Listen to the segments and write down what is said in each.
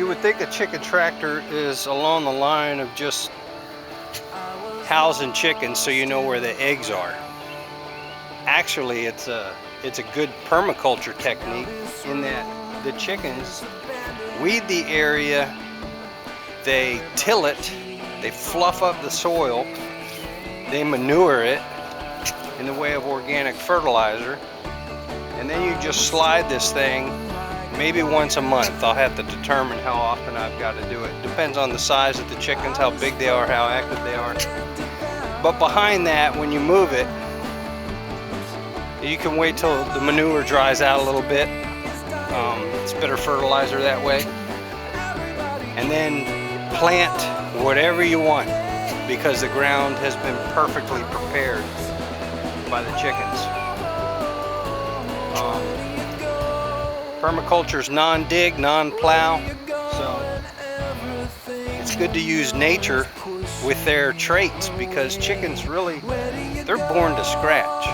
You would think a chicken tractor is along the line of just housing chickens so you know where the eggs are. Actually, it's a good permaculture technique in that the chickens weed the area, they till it, they fluff up the soil, they manure it in the way of organic fertilizer, and then you just slide this thing maybe once a month. I'll have to determine how often I've got to do it. Depends on the size of the chickens, how big they are, how active they are. But behind that, when you move it, you can wait till the manure dries out a little bit. It's better fertilizer that way. And then plant whatever you want because the ground has been perfectly prepared by the chickens. Permaculture is non-dig, non-plow, so it's good to use nature with their traits because chickens really, they're born to scratch.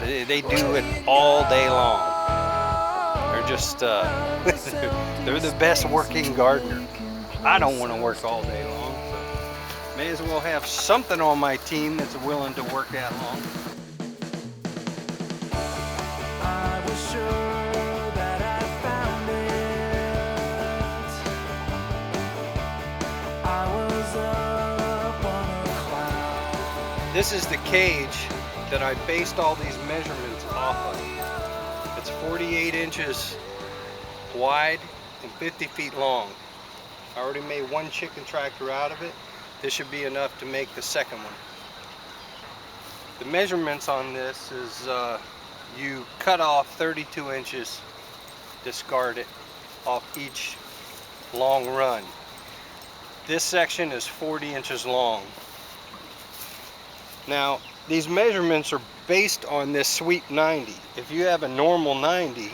They do it all day long. They're just, they're the best working gardener. I don't want to work all day long, so may as well have something on my team that's willing to work that long. This is the cage that I based all these measurements off of. It's 48 inches wide and 50 feet long. I already made one chicken tractor out of it. This should be enough to make the second one. The measurements on this is you cut off 32 inches, discard it off each long run. This section is 40 inches long. Now, these measurements are based on this sweep 90. If you have a normal 90,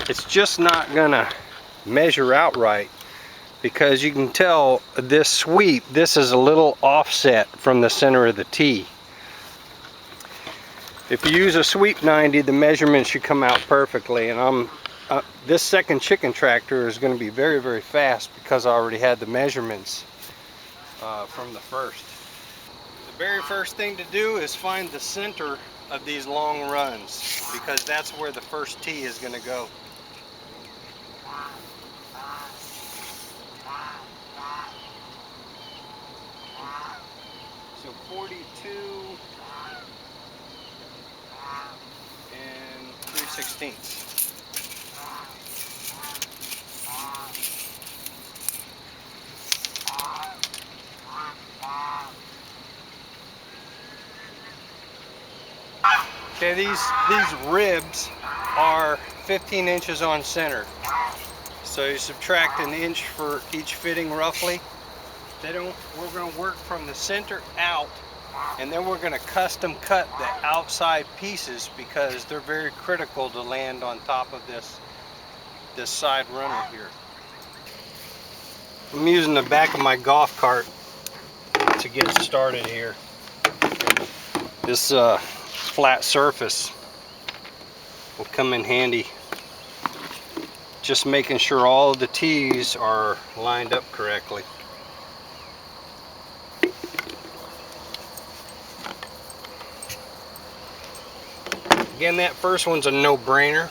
it's just not gonna measure out right because you can tell this sweep, this is a little offset from the center of the T. If you use a sweep 90, the measurements should come out perfectly, and this second chicken tractor is going to be very, very fast because I already had the measurements from the first. The very first thing to do is find the center of these long runs because that's where the first T is going to go. So 42 and 3/16. Okay, these ribs are 15 inches on center. So you subtract an inch for each fitting roughly. We're going to work from the center out, and then we're going to custom cut the outside pieces because they're very critical to land on top of this side runner here. I'm using the back of my golf cart to get started here. This flat surface will come in handy. Just making sure all of the T's are lined up correctly. Again, that first one's a no-brainer.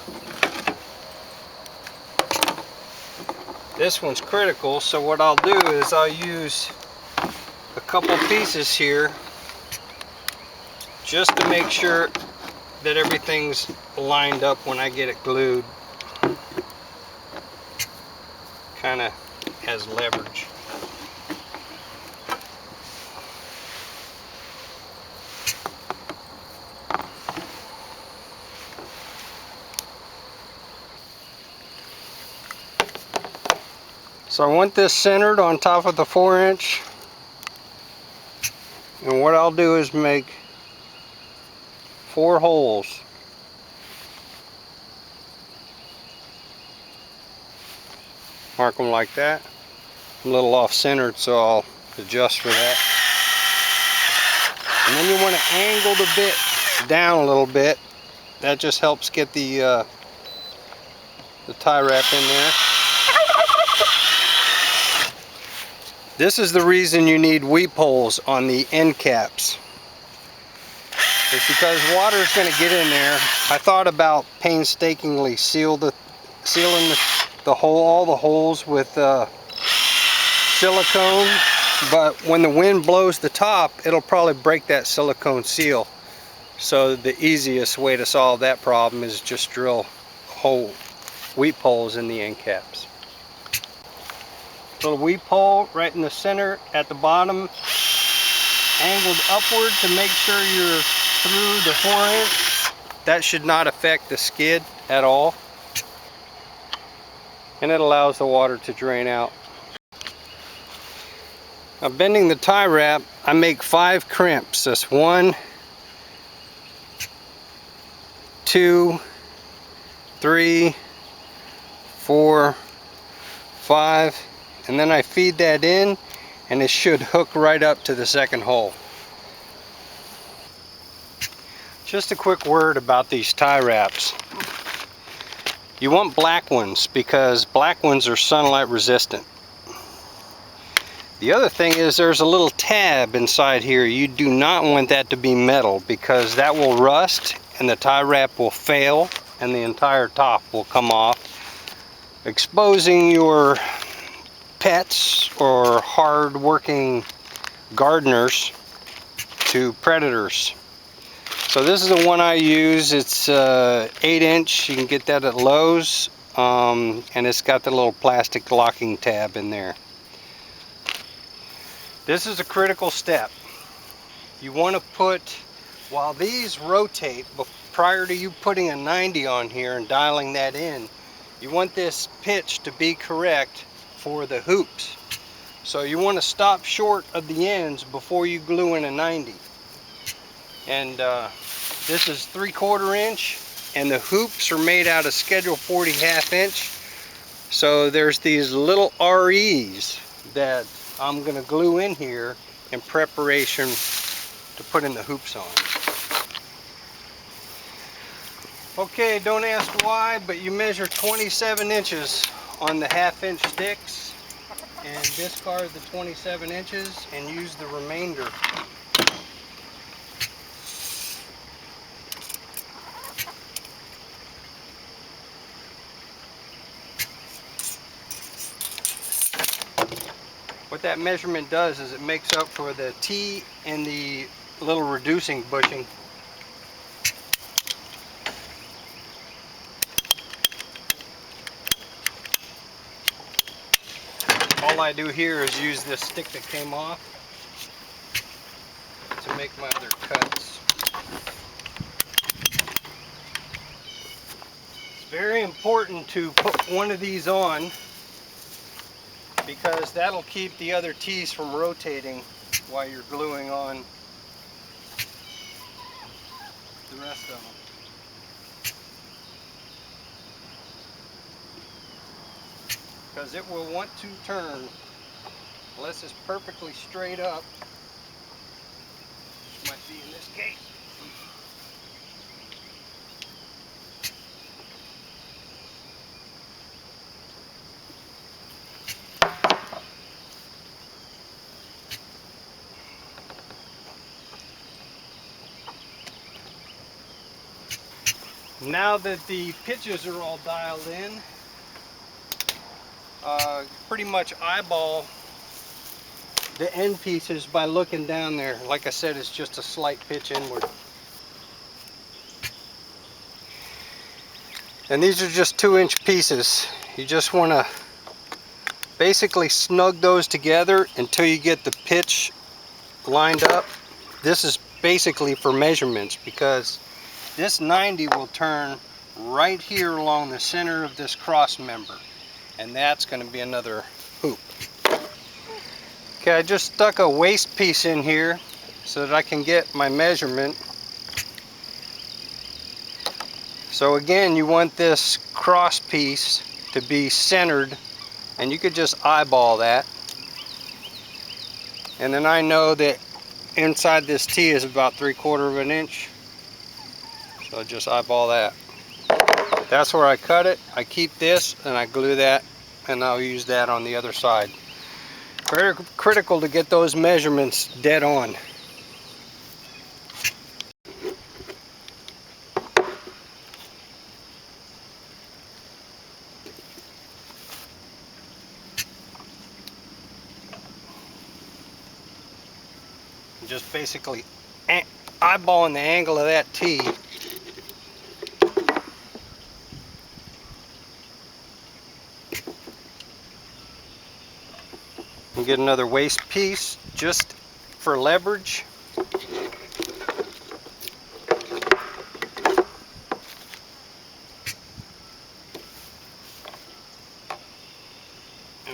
This one's critical, so what I'll do is I'll use a couple pieces here just to make sure that everything's lined up when I get it glued. Kind of has leverage. So I want this centered on top of the 4-inch, and what I'll do is make 4 holes. Mark them like that. I'm a little off centered, so I'll adjust for that. And then you want to angle the bit down a little bit. That just helps get the the tie wrap in there. This is the reason you need weep holes on the end caps. It's because water is going to get in there. I thought about painstakingly sealing the hole, all the holes with silicone, but when the wind blows the top, it'll probably break that silicone seal. So the easiest way to solve that problem is just drill weep holes in the end caps. Little weep hole right in the center at the bottom, angled upward to make sure you're through the 4-inch. That should not affect the skid at all, and it allows the water to drain out. Now, bending the tie wrap, I make 5 crimps. That's 1, 2, 3, 4, 5, and then I feed that in, and it should hook right up to the second hole. Just a quick word about these tie wraps. You want black ones because black ones are sunlight resistant. The other thing is there's a little tab inside here. You do not want that to be metal because that will rust and the tie wrap will fail and the entire top will come off, exposing your pets or hard-working gardeners to predators. So this is the one I use. It's 8-inch. You can get that at Lowe's, and it's got the little plastic locking tab in there. This is a critical step. You want to put, while these rotate, prior to you putting a 90 on here and dialing that in, you want this pitch to be correct for the hoops. So you want to stop short of the ends before you glue in a 90. And this is 3/4 inch, and the hoops are made out of Schedule 40 1/2 inch. So there's these little REs that I'm going to glue in here in preparation to put in the hoops on. Okay, don't ask why, but you measure 27 inches on the 1/2 inch sticks and discard the 27 inches and use the remainder. What that measurement does is it makes up for the T and the little reducing bushing. All I do here is use this stick that came off to make my other cuts. It's very important to put one of these on because that'll keep the other T's from rotating while you're gluing on the rest of them. Because it will want to turn unless it's perfectly straight up, which might be in this case. Now that the pitches are all dialed in, pretty much eyeball the end pieces by looking down there. Like I said, it's just a slight pitch inward. And these are just 2-inch pieces. You just want to basically snug those together until you get the pitch lined up. This is basically for measurements because this 90 will turn right here along the center of this cross member, and that's going to be another hoop. Okay, I just stuck a waste piece in here so that I can get my measurement. So again, you want this cross piece to be centered, and you could just eyeball that. And then I know that inside this T is about 3/4 inch. So just eyeball that. That's where I cut it. I keep this and I glue that, and I'll use that on the other side. Very critical to get those measurements dead on. Just basically eyeballing the angle of that T. And get another waste piece just for leverage. And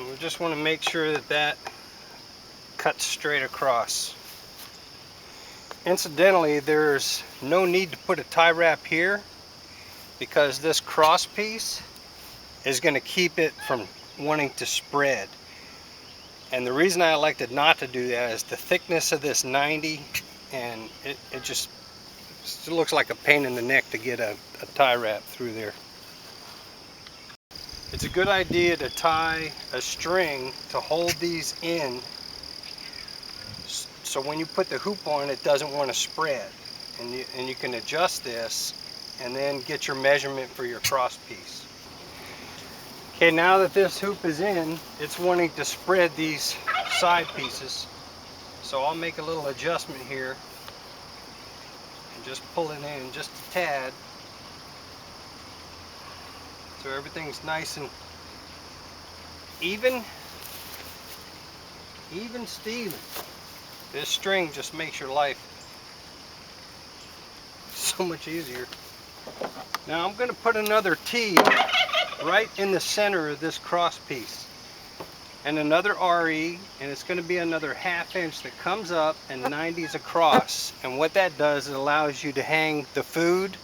we just want to make sure that that cuts straight across. Incidentally, there's no need to put a tie wrap here because this cross piece is going to keep it from wanting to spread. And the reason I elected not to do that is the thickness of this 90, and it just looks like a pain in the neck to get a tie wrap through there. It's a good idea to tie a string to hold these in, so when you put the hoop on, it doesn't want to spread. And you can adjust this and then get your measurement for your cross piece. Okay, now that this hoop is in, it's wanting to spread these side pieces. So I'll make a little adjustment here and just pull it in just a tad. So everything's nice and even Steven. This string just makes your life so much easier. Now I'm going to put another T right in the center of this cross piece, and another RE, and it's going to be another 1/2 inch that comes up and 90s across. And what that does, it allows you to hang the food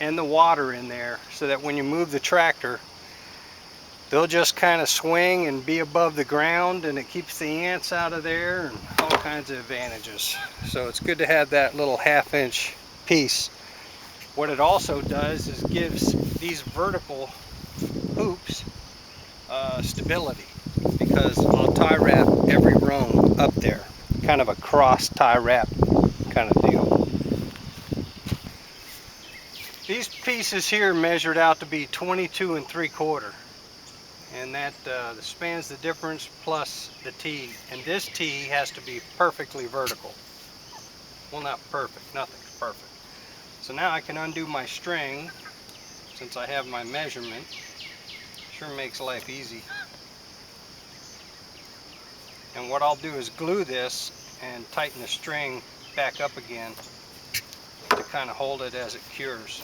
and the water in there, so that when you move the tractor, they'll just kind of swing and be above the ground, and it keeps the ants out of there and all kinds of advantages. So it's good to have that little 1/2 inch piece. What it also does is gives these vertical hoops stability, because I'll tie wrap every rung up there, kind of a cross tie wrap kind of deal. These pieces here measured out to be 22 3/4, and that spans the difference plus the T, and this T has to be perfectly vertical. Well, not perfect, nothing's perfect. So now I can undo my string, since I have my measurement. Sure makes life easy. And what I'll do is glue this and tighten the string back up again to kind of hold it as it cures.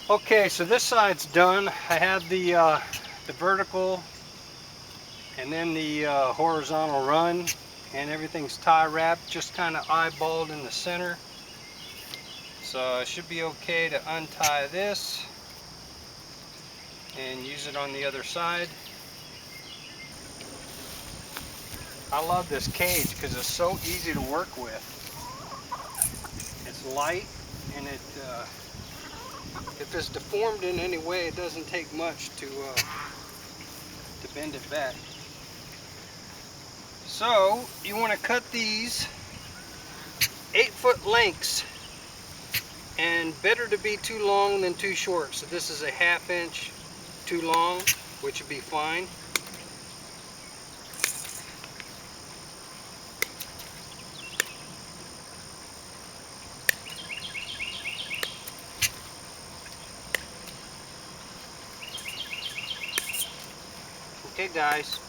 Okay, so this side's done. I have the vertical and then the horizontal run, and everything's tie wrapped, just kind of eyeballed in the center. So it should be okay to untie this and use it on the other side. I love this cage because it's so easy to work with. It's light, and if it's deformed in any way, it doesn't take much to bend it back. So you want to cut these 8-foot lengths, and better to be too long than too short. So this is a 1/2 inch too long, which would be fine. Okay guys,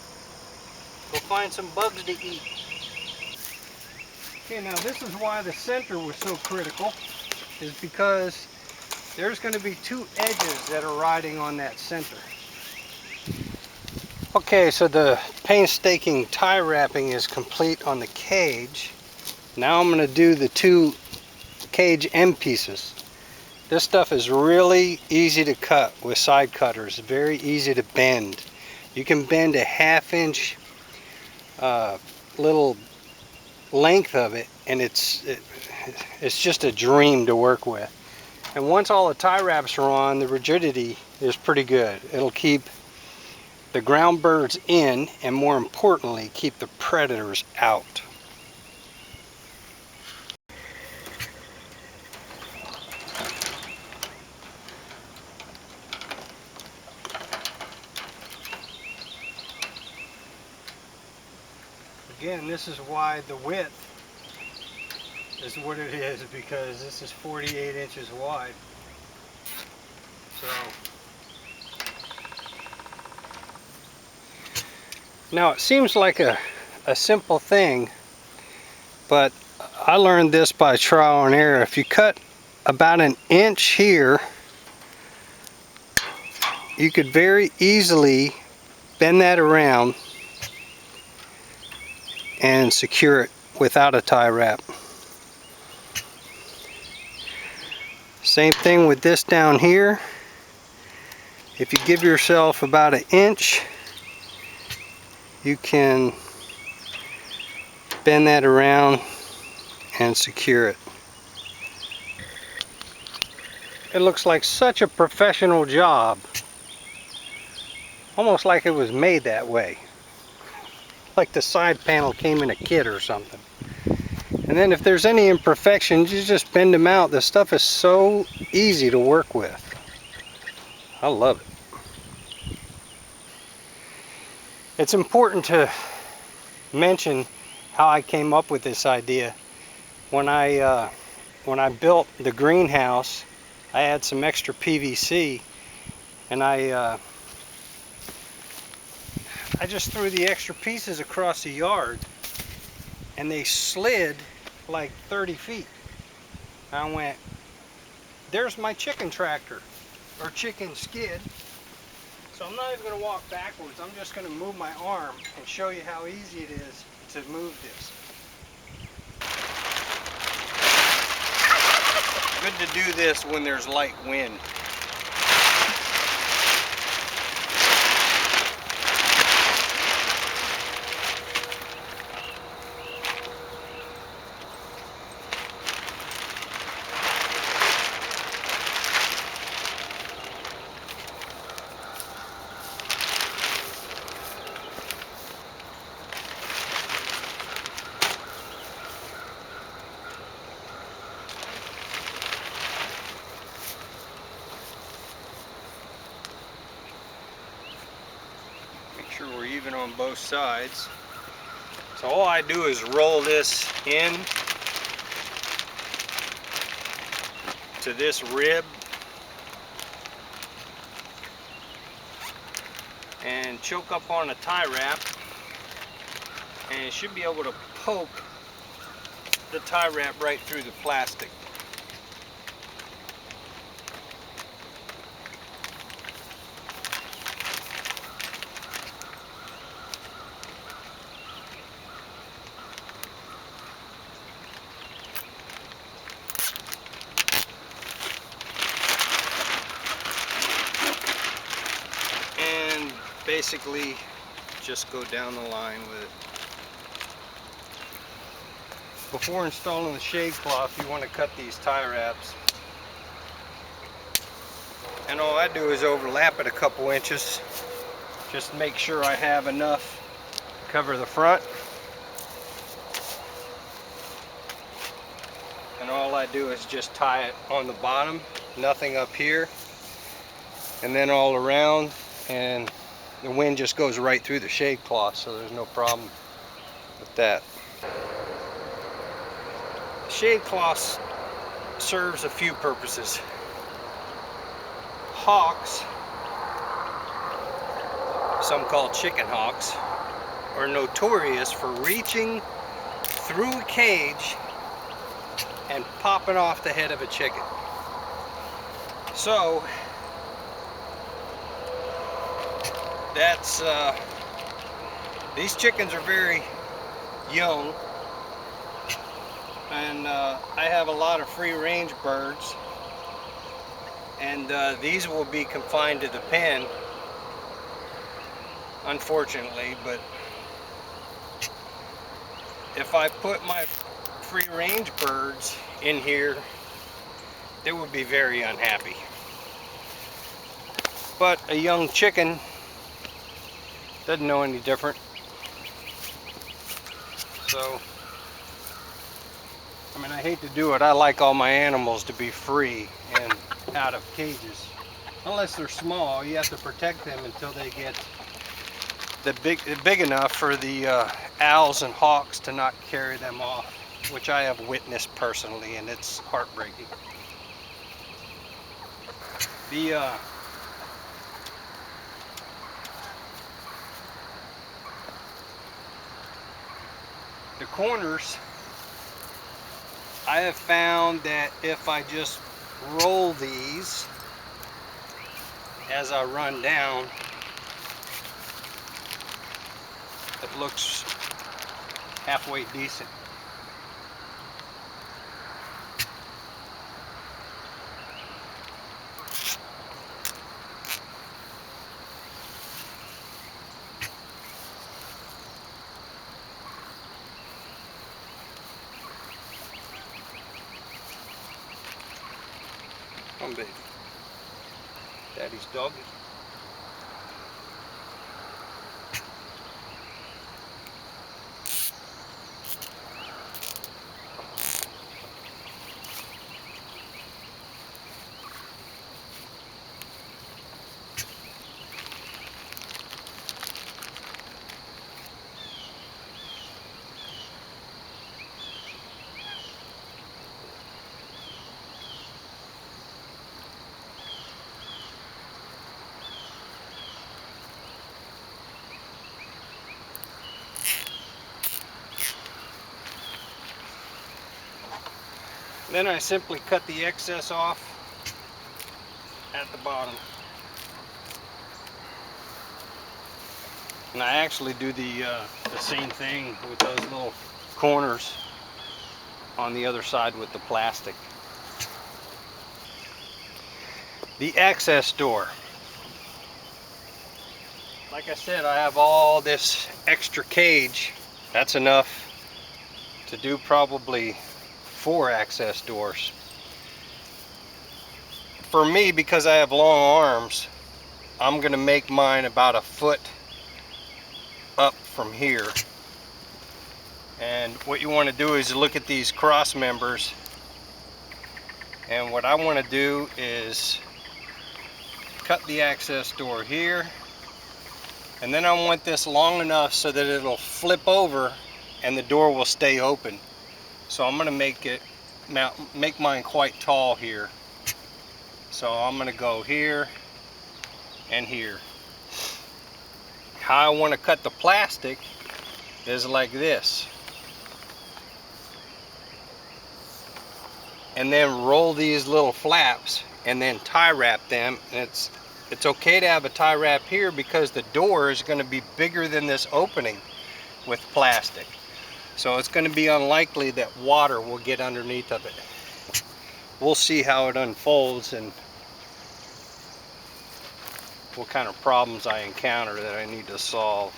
go find some bugs to eat. Okay, now this is why the center was so critical, is because there's going to be 2 edges that are riding on that center. Okay, so the painstaking tie wrapping is complete on the cage. Now I'm going to do the two cage end pieces. This stuff is really easy to cut with side cutters, very easy to bend. You can bend a 1/2 inch little length of it, and it's just a dream to work with. And once all the tie wraps are on, the rigidity is pretty good. It'll keep the ground birds in, and more importantly, keep the predators out. Again, this is why the width is what it is, because this is 48 inches wide. So now it seems like a simple thing, but I learned this by trial and error. If you cut about 1 inch here, you could very easily bend that around and secure it without a tie wrap. Same thing with this down here. If you give yourself about 1 inch, you can bend that around and secure it. It looks like such a professional job, almost like it was made that way, like the side panel came in a kit or something. And then if there's any imperfections, you just bend them out. This stuff is so easy to work with. I love it. It's important to mention how I came up with this idea. When I built the greenhouse, I had some extra PVC, and I just threw the extra pieces across the yard, and they slid like 30 feet. I went, there's my chicken tractor, or chicken skid. So I'm not even going to walk backwards. I'm just going to move my arm and show you how easy it is to move this. Good to do this when there's light wind. Sure we're even on both sides. So all I do is roll this in to this rib and choke up on a tie wrap, and it should be able to poke the tie wrap right through the plastic. Basically just go down the line with it. Before installing the shade cloth, you want to cut these tie wraps, and all I do is overlap it a couple inches, just to make sure I have enough to cover the front. And all I do is just tie it on the bottom, nothing up here, and then all around, and the wind just goes right through the shade cloth, so there's no problem with that. The shade cloth serves a few purposes. Hawks, some called chicken hawks, are notorious for reaching through a cage and popping off the head of a chicken. So that's These chickens are very young, and I have a lot of free range birds, and these will be confined to the pen, unfortunately. But if I put my free range birds in here, they would be very unhappy. But a young chicken doesn't know any different. So, I mean, I hate to do it. I like all my animals to be free and out of cages. Unless they're small, you have to protect them until they get big enough for the owls and hawks to not carry them off, which I have witnessed personally, and it's heartbreaking. The corners, I have found that if I just roll these as I run down, it looks halfway decent. Come, baby. Daddy's doggy. Then I simply cut the excess off at the bottom. And I actually do the same thing with those little corners on the other side with the plastic. The access door. Like I said, I have all this extra cage. That's enough to do probably 4 access doors. For me, because I have long arms, I'm gonna make mine about a foot up from here. And what you want to do is look at these cross members, and what I want to do is cut the access door here, and then I want this long enough so that it'll flip over and the door will stay open. So I'm going to make mine quite tall here. So I'm going to go here and here. How I want to cut the plastic is like this, and then roll these little flaps and then tie wrap them. And it's okay to have a tie wrap here because the door is going to be bigger than this opening with plastic, so it's going to be unlikely that water will get underneath of it. We'll see how it unfolds and what kind of problems I encounter that I need to solve.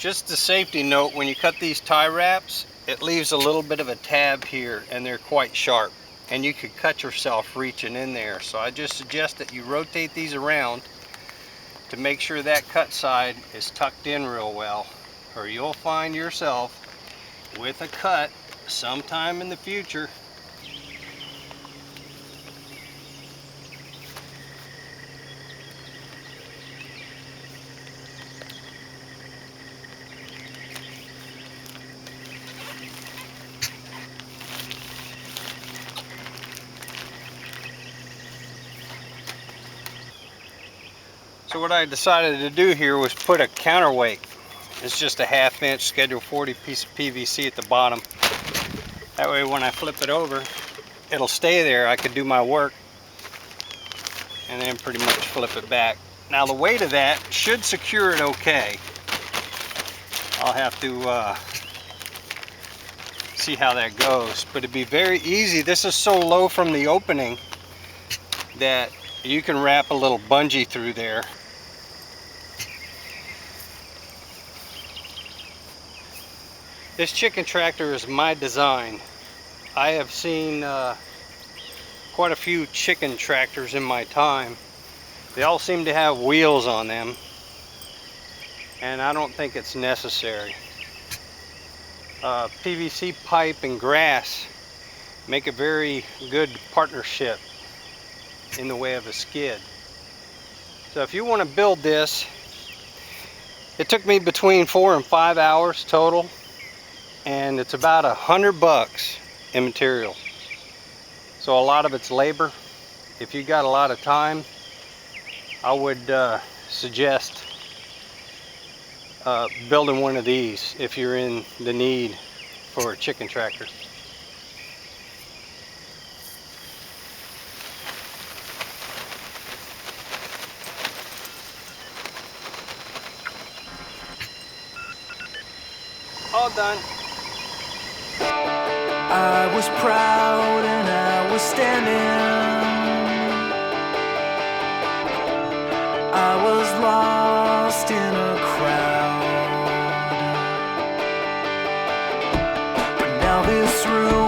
Just a safety note, when you cut these tie wraps, it leaves a little bit of a tab here and they're quite sharp. And you could cut yourself reaching in there. So I just suggest that you rotate these around to make sure that cut side is tucked in real well, or you'll find yourself with a cut sometime in the future. So what I decided to do here was put a counterweight. It's just a 1/2 inch Schedule 40 piece of PVC at the bottom. That way when I flip it over, it'll stay there. I could do my work and then pretty much flip it back. Now the weight of that should secure it okay. I'll have to see how that goes, but it'd be very easy. This is so low from the opening that you can wrap a little bungee through there. This chicken tractor is my design. I have seen quite a few chicken tractors in my time. They all seem to have wheels on them, and I don't think it's necessary. PVC pipe and grass make a very good partnership in the way of a skid. So if you want to build this, it took me between 4 and 5 hours total, and it's about $100 in material. So a lot of it's labor. If you got a lot of time, I would suggest building one of these if you're in the need for a chicken tractor. All done. I was proud and I was standing. I was lost in a crowd. But now this room